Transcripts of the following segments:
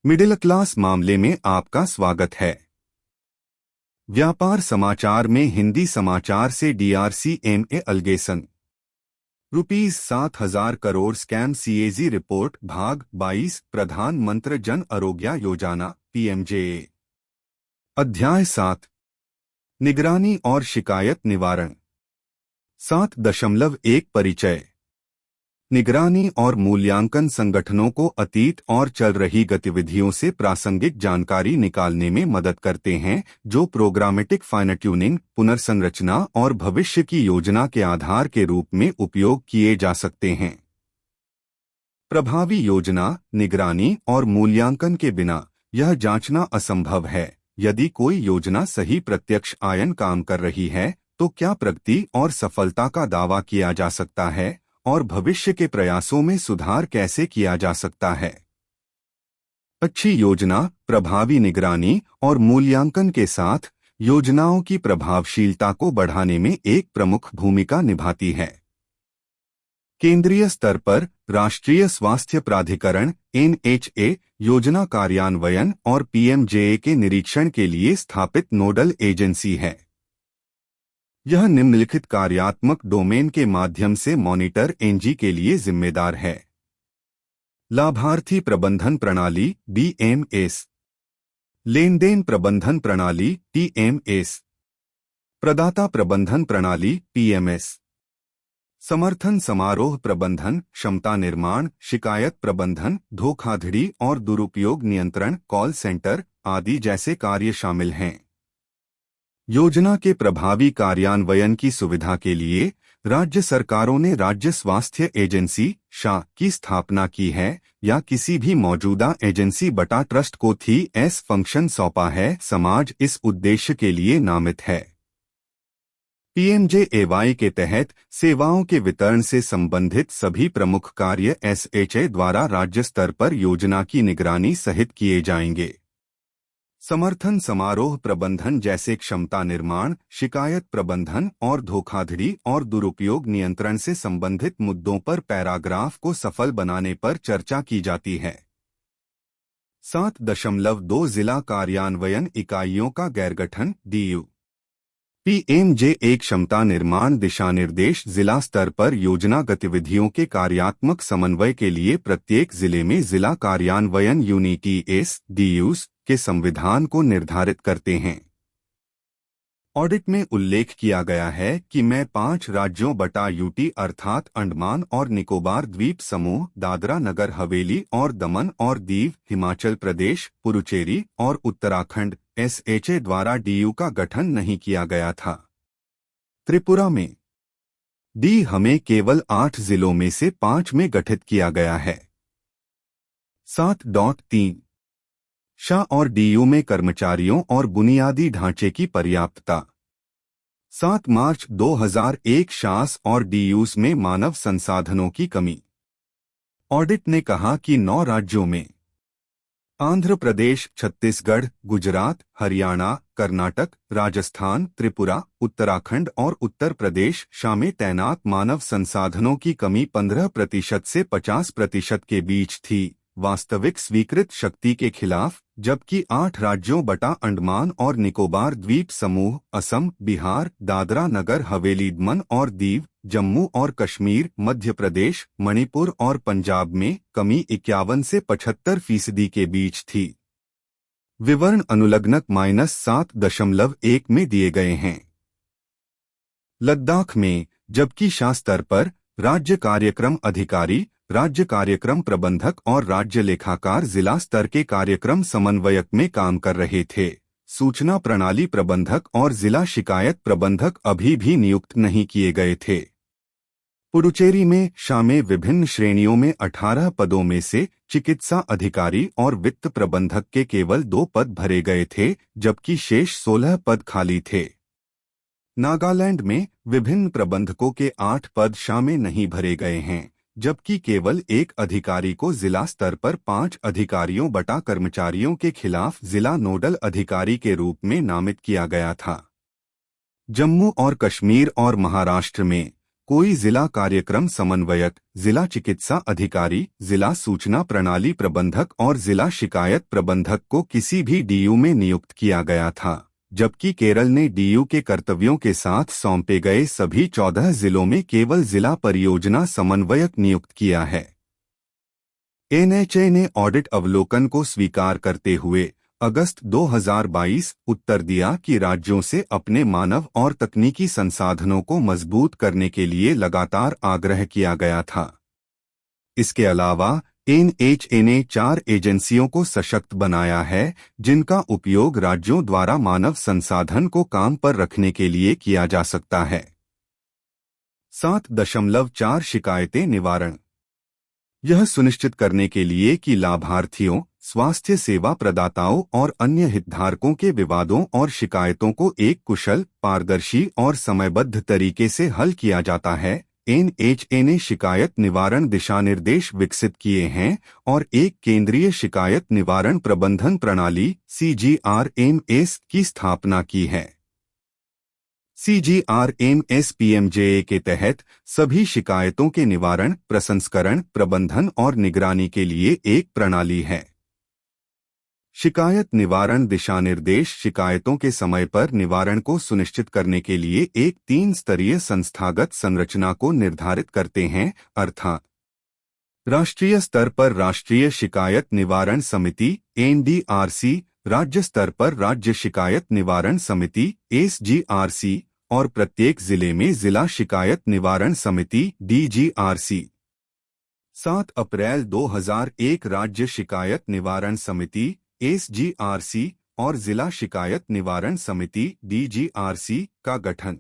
Middle class मामले में आपका स्वागत है। व्यापार समाचार में हिंदी समाचार से DRCMA allegation ₹7,000 crore scam CAG report भाग 22 प्रधानमंत्री जन आरोग्य योजना PMJA। अध्याय 7 निगरानी और शिकायत निवारण। 7.1 परिचय। निगरानी और मूल्यांकन संगठनों को अतीत और चल रही गतिविधियों से प्रासंगिक जानकारी निकालने में मदद करते हैं, जो प्रोग्रामेटिक फाइन ट्यूनिंग, पुनर्संरचना और भविष्य की योजना के आधार के रूप में उपयोग किए जा सकते हैं। प्रभावी योजना, निगरानी और मूल्यांकन के बिना यह जांचना असंभव है यदि कोई योजना सही प्रत्यक्ष आयन काम कर रही है तो क्या प्रगति और सफलता का दावा किया जा सकता है और भविष्य के प्रयासों में सुधार कैसे किया जा सकता है। अच्छी योजना, प्रभावी निगरानी और मूल्यांकन के साथ योजनाओं की प्रभावशीलता को बढ़ाने में एक प्रमुख भूमिका निभाती है। केंद्रीय स्तर पर राष्ट्रीय स्वास्थ्य प्राधिकरण NHA योजना कार्यान्वयन और PMJA के निरीक्षण के लिए स्थापित नोडल एजेंसी है। यह निम्नलिखित कार्यात्मक डोमेन के माध्यम से मॉनिटर NG के लिए जिम्मेदार है। लाभार्थी प्रबंधन प्रणाली BMS, लेनदेन प्रबंधन प्रणाली TMS, प्रदाता प्रबंधन प्रणाली PMS, समर्थन समारोह प्रबंधन, क्षमता निर्माण, शिकायत प्रबंधन, धोखाधड़ी और दुरुपयोग नियंत्रण, कॉल सेंटर आदि जैसे कार्य शामिल हैं। योजना के प्रभावी कार्यान्वयन की सुविधा के लिए राज्य सरकारों ने राज्य स्वास्थ्य एजेंसी (शा) की स्थापना की है या किसी भी मौजूदा एजेंसी बटा ट्रस्ट को TS फंक्शन सौंपा है। समाज इस उद्देश्य के लिए नामित है। PMJAY के तहत सेवाओं के वितरण से संबंधित सभी प्रमुख कार्य SHA द्वारा राज्य स्तर पर योजना की निगरानी सहित किए जाएंगे। समर्थन समारोह प्रबंधन जैसे क्षमता निर्माण, शिकायत प्रबंधन और धोखाधड़ी और दुरुपयोग नियंत्रण से संबंधित मुद्दों पर पैराग्राफ को सफल बनाने पर चर्चा की जाती है। 7.2 जिला कार्यान्वयन इकाइयों का गैरगठन DU PMJA क्षमता निर्माण दिशानिर्देश जिला स्तर पर योजना गतिविधियों के कार्यात्मक समन्वय के लिए प्रत्येक जिले में जिला कार्यान्वयन यूनिट्स DUs के संविधान को निर्धारित करते हैं। ऑडिट में उल्लेख किया गया है कि मैं 5 राज्यों बटा UT अर्थात अंडमान और निकोबार द्वीप समूह, दादरा नगर हवेली और दमन और दीव, हिमाचल प्रदेश, पुडुचेरी और उत्तराखंड SHA द्वारा DU का गठन नहीं किया गया था। त्रिपुरा में D हमें केवल 8 जिलों में से 5 में गठित किया गया है। 7.3 शा और DU में कर्मचारियों और बुनियादी ढांचे की पर्याप्तता। 7 मार्च 2001 शास और DUs में मानव संसाधनों की कमी। ऑडिट ने कहा कि 9 राज्यों में आंध्र प्रदेश, छत्तीसगढ़, गुजरात, हरियाणा, कर्नाटक, राजस्थान, त्रिपुरा, उत्तराखंड और उत्तर प्रदेश शा में तैनात मानव संसाधनों की कमी 15% से 50% के बीच थी, वास्तविक स्वीकृत शक्ति के खिलाफ, जबकि 8 राज्यों बटा अंडमान और निकोबार द्वीप समूह, असम, बिहार, दादरा नगर हवेली, दमन और दीव, जम्मू और कश्मीर, मध्य प्रदेश, मणिपुर और पंजाब में कमी 51 से 75% के बीच थी। विवरण अनुलग्नक -7.1 में दिए गए हैं। लद्दाख में, जबकि शा स्तर पर राज्य कार्यक्रम अधिकारी, राज्य कार्यक्रम प्रबंधक और राज्य लेखाकार जिला स्तर के कार्यक्रम समन्वयक में काम कर रहे थे, सूचना प्रणाली प्रबंधक और जिला शिकायत प्रबंधक अभी भी नियुक्त नहीं किए गए थे। पुडुचेरी में शा में विभिन्न श्रेणियों में 18 पदों में से चिकित्सा अधिकारी और वित्त प्रबंधक के केवल 2 पद भरे गए थे, जबकि शेष 16 पद खाली थे। नागालैंड में विभिन्न प्रबंधकों के 8 पद शा में नहीं भरे गए हैं, जबकि केवल 1 अधिकारी को जिला स्तर पर 5 अधिकारियों बटा कर्मचारियों के खिलाफ जिला नोडल अधिकारी के रूप में नामित किया गया था। जम्मू और कश्मीर और महाराष्ट्र में कोई जिला कार्यक्रम समन्वयक, जिला चिकित्सा अधिकारी, जिला सूचना प्रणाली प्रबंधक और जिला शिकायत प्रबंधक को किसी भी डीयू में नियुक्त किया गया था, जबकि केरल ने डीयू के कर्तव्यों के साथ सौंपे गए सभी 14 जिलों में केवल जिला परियोजना समन्वयक नियुक्त किया है। एनएचए ने ऑडिट अवलोकन को स्वीकार करते हुए अगस्त 2022 उत्तर दिया कि राज्यों से अपने मानव और तकनीकी संसाधनों को मजबूत करने के लिए लगातार आग्रह किया गया था। इसके अलावा एनएचए ने 4 एजेंसियों को सशक्त बनाया है जिनका उपयोग राज्यों द्वारा मानव संसाधन को काम पर रखने के लिए किया जा सकता है। 7.4 शिकायतें निवारण। यह सुनिश्चित करने के लिए कि लाभार्थियों, स्वास्थ्य सेवा प्रदाताओं और अन्य हितधारकों के विवादों और शिकायतों को एक कुशल, पारदर्शी और समयबद्ध तरीके से हल किया जाता है, एनएचए ने शिकायत निवारण दिशानिर्देश विकसित किए हैं और एक केंद्रीय शिकायत निवारण प्रबंधन प्रणाली CGRMS की स्थापना की है। CGRMS PMJA के तहत सभी शिकायतों के निवारण, प्रसंस्करण, प्रबंधन और निगरानी के लिए एक प्रणाली है। शिकायत निवारण दिशानिर्देश शिकायतों के समय पर निवारण को सुनिश्चित करने के लिए एक 3 स्तरीय संस्थागत संरचना को निर्धारित करते हैं, अर्थात राष्ट्रीय स्तर पर राष्ट्रीय शिकायत निवारण समिति NDRC, राज्य स्तर पर राज्य शिकायत निवारण समिति SGRC और प्रत्येक जिले में जिला शिकायत निवारण समिति DGRC। 7 अप्रैल 2001 राज्य शिकायत निवारण समिति SGRC और जिला शिकायत निवारण समिति DGRC का गठन।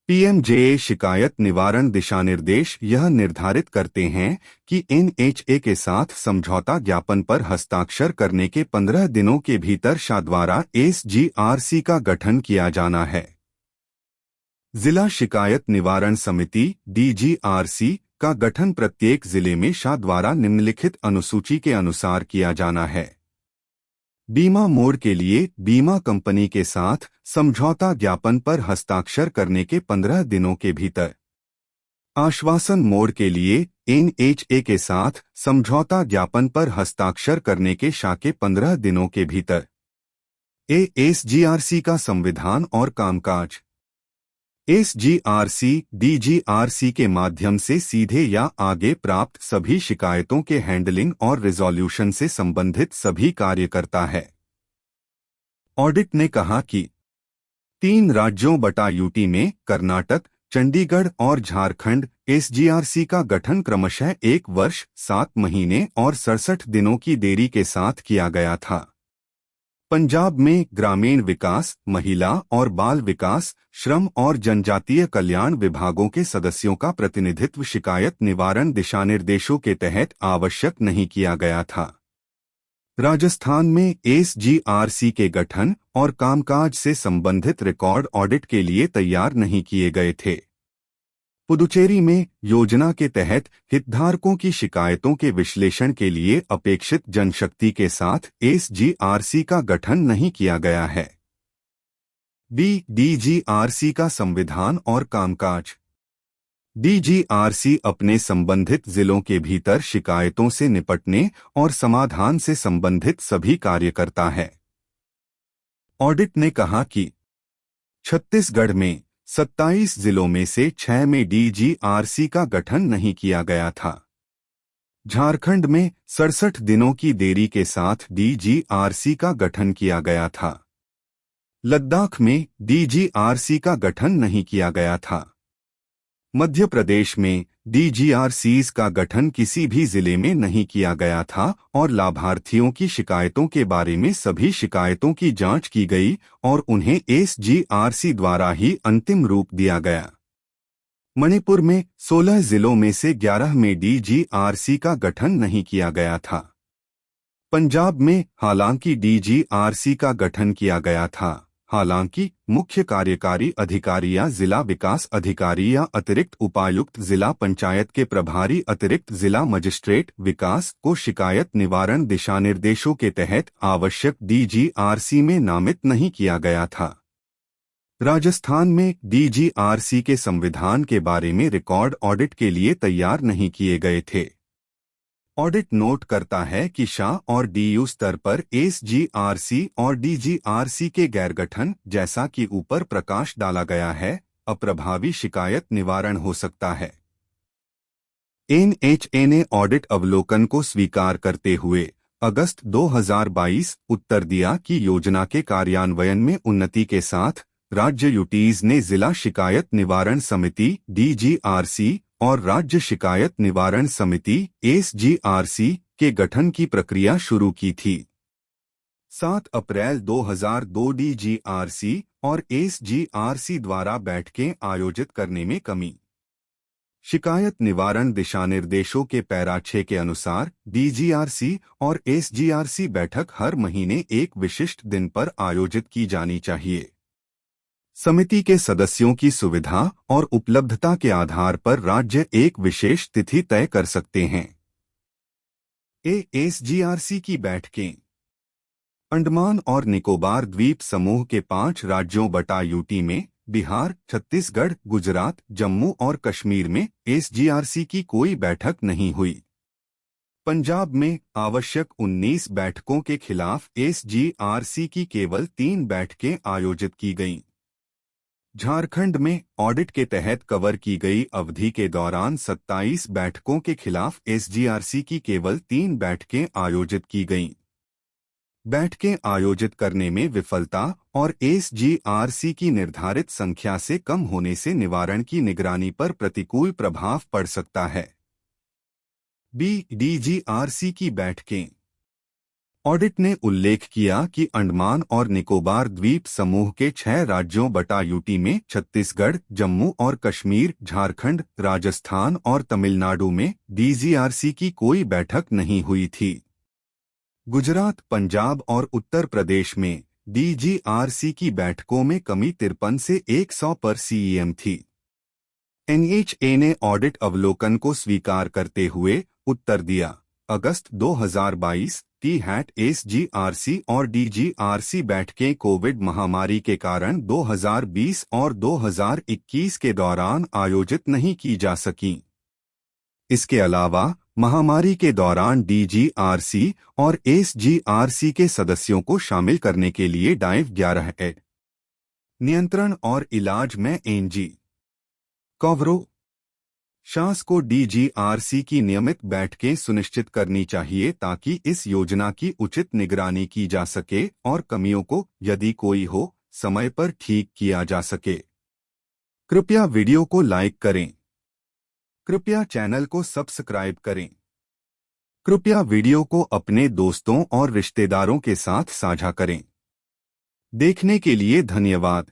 PMJA शिकायत निवारण दिशानिर्देश यह निर्धारित करते हैं कि NHA के साथ समझौता ज्ञापन पर हस्ताक्षर करने के 15 दिनों के भीतर शाह द्वारा SGRC का गठन किया जाना है। जिला शिकायत निवारण समिति DGRC का गठन प्रत्येक जिले में शाह द्वारा निम्नलिखित अनुसूची के अनुसार किया जाना है। बीमा मोड के लिए बीमा कंपनी के साथ समझौता ज्ञापन पर हस्ताक्षर करने के 15 दिनों के भीतर। आश्वासन मोड के लिए NHA के साथ समझौता ज्ञापन पर हस्ताक्षर करने के शाह के 15 दिनों के भीतर। SGRC का संविधान और कामकाज। SGRC DGRC के माध्यम से सीधे या आगे प्राप्त सभी शिकायतों के हैंडलिंग और रिजोल्यूशन से संबंधित सभी कार्य करता है। ऑडिट ने कहा कि 3 राज्यों बटा यूटी में कर्नाटक, चंडीगढ़ और झारखंड SGRC का गठन क्रमशः 1 वर्ष, 7 महीने और 67 दिनों की देरी के साथ किया गया था। पंजाब में ग्रामीण विकास, महिला और बाल विकास, श्रम और जनजातीय कल्याण विभागों के सदस्यों का प्रतिनिधित्व शिकायत निवारण दिशानिर्देशों के तहत आवश्यक नहीं किया गया था। राजस्थान में SGRC के गठन और कामकाज से संबंधित रिकॉर्ड ऑडिट के लिए तैयार नहीं किए गए थे। पुदुचेरी में योजना के तहत हितधारकों की शिकायतों के विश्लेषण के लिए अपेक्षित जनशक्ति के साथ SGRC का गठन नहीं किया गया है। DGRC का संविधान और कामकाज। DGRC अपने संबंधित जिलों के भीतर शिकायतों से निपटने और समाधान से संबंधित सभी कार्य करता है। ऑडिट ने कहा कि छत्तीसगढ़ में 27 जिलों में से 6 में DGRC का गठन नहीं किया गया था। झारखंड में 67 दिनों की देरी के साथ DGRC का गठन किया गया था। लद्दाख में DGRC का गठन नहीं किया गया था। मध्य प्रदेश में DGRCs का गठन किसी भी जिले में नहीं किया गया था और लाभार्थियों की शिकायतों के बारे में सभी शिकायतों की जांच की गई और उन्हें SGRC द्वारा ही अंतिम रूप दिया गया। मणिपुर में 16 जिलों में से 11 में DGRC का गठन नहीं किया गया था। पंजाब में हालांकि DGRC का गठन किया गया था, हालांकि मुख्य कार्यकारी अधिकारी या जिला विकास अधिकारी या अतिरिक्त उपायुक्त जिला पंचायत के प्रभारी अतिरिक्त जिला मजिस्ट्रेट विकास को शिकायत निवारण दिशानिर्देशों के तहत आवश्यक DGRC में नामित नहीं किया गया था। राजस्थान में डीजीआरसी के संविधान के बारे में रिकॉर्ड ऑडिट के लिए तैयार नहीं किए गए थे। ऑडिट नोट करता है कि शाह और डीयू स्तर पर एसजीआरसी और डीजीआरसी के गैरगठन, जैसा कि ऊपर प्रकाश डाला गया है, अप्रभावी शिकायत निवारण हो सकता है। एनएचए ने ऑडिट अवलोकन को स्वीकार करते हुए अगस्त 2022 उत्तर दिया कि योजना के कार्यान्वयन में उन्नति के साथ राज्य यूटीज ने जिला शिकायत निवारण समिति डीजीआरसी और राज्य शिकायत निवारण समिति एसजीआरसी के गठन की प्रक्रिया शुरू की थी। 7 अप्रैल 2002 डीजीआरसी और एसजीआरसी द्वारा बैठकें आयोजित करने में कमी। शिकायत निवारण दिशानिर्देशों के पैरा 6 के अनुसार डीजीआरसी और एसजीआरसी बैठक हर महीने एक विशिष्ट दिन पर आयोजित की जानी चाहिए। समिति के सदस्यों की सुविधा और उपलब्धता के आधार पर राज्य एक विशेष तिथि तय कर सकते हैं। एसजीआरसी की बैठकें अंडमान और निकोबार द्वीप समूह के 5 राज्यों बटा यूटी में बिहार, छत्तीसगढ़, गुजरात, जम्मू और कश्मीर में एसजीआरसी की कोई बैठक नहीं हुई। पंजाब में आवश्यक 19 बैठकों के खिलाफ एसजीआरसी की केवल 3 बैठकें आयोजित की गईं। झारखंड में ऑडिट के तहत कवर की गई अवधि के दौरान 27 बैठकों के खिलाफ एसजीआरसी की केवल 3 बैठकें आयोजित की गईं। बैठकें आयोजित करने में विफलता और एसजीआरसी की निर्धारित संख्या से कम होने से निवारण की निगरानी पर प्रतिकूल प्रभाव पड़ सकता है। डीजीआरसी की बैठकें ऑडिट ने उल्लेख किया कि अंडमान और निकोबार द्वीप समूह के 6 राज्यों बटा यूटी में छत्तीसगढ़, जम्मू और कश्मीर, झारखंड, राजस्थान और तमिलनाडु में डीजीआरसी की कोई बैठक नहीं हुई थी। गुजरात, पंजाब और उत्तर प्रदेश में डीजीआरसी की बैठकों में कमी 53 से 100 पर सीईएम थी। एनएचए ने ऑडिट अवलोकन को स्वीकार करते हुए उत्तर दिया। अगस्त 2022 एसजीआरसी और डीजीआरसी बैठकें कोविड महामारी के कारण 2020 और 2021 के दौरान आयोजित नहीं की जा सकीं। इसके अलावा महामारी के दौरान डीजीआरसी और एसजीआरसी के सदस्यों को शामिल करने के लिए डाइव 11 नियंत्रण और इलाज में एनजी कवरो शास को डीजीआरसी की नियमित बैठकें सुनिश्चित करनी चाहिए ताकि इस योजना की उचित निगरानी की जा सके और कमियों को, यदि कोई हो, समय पर ठीक किया जा सके। कृपया वीडियो को लाइक करें। कृपया चैनल को सब्सक्राइब करें। कृपया वीडियो को अपने दोस्तों और रिश्तेदारों के साथ साझा करें। देखने के लिए धन्यवाद।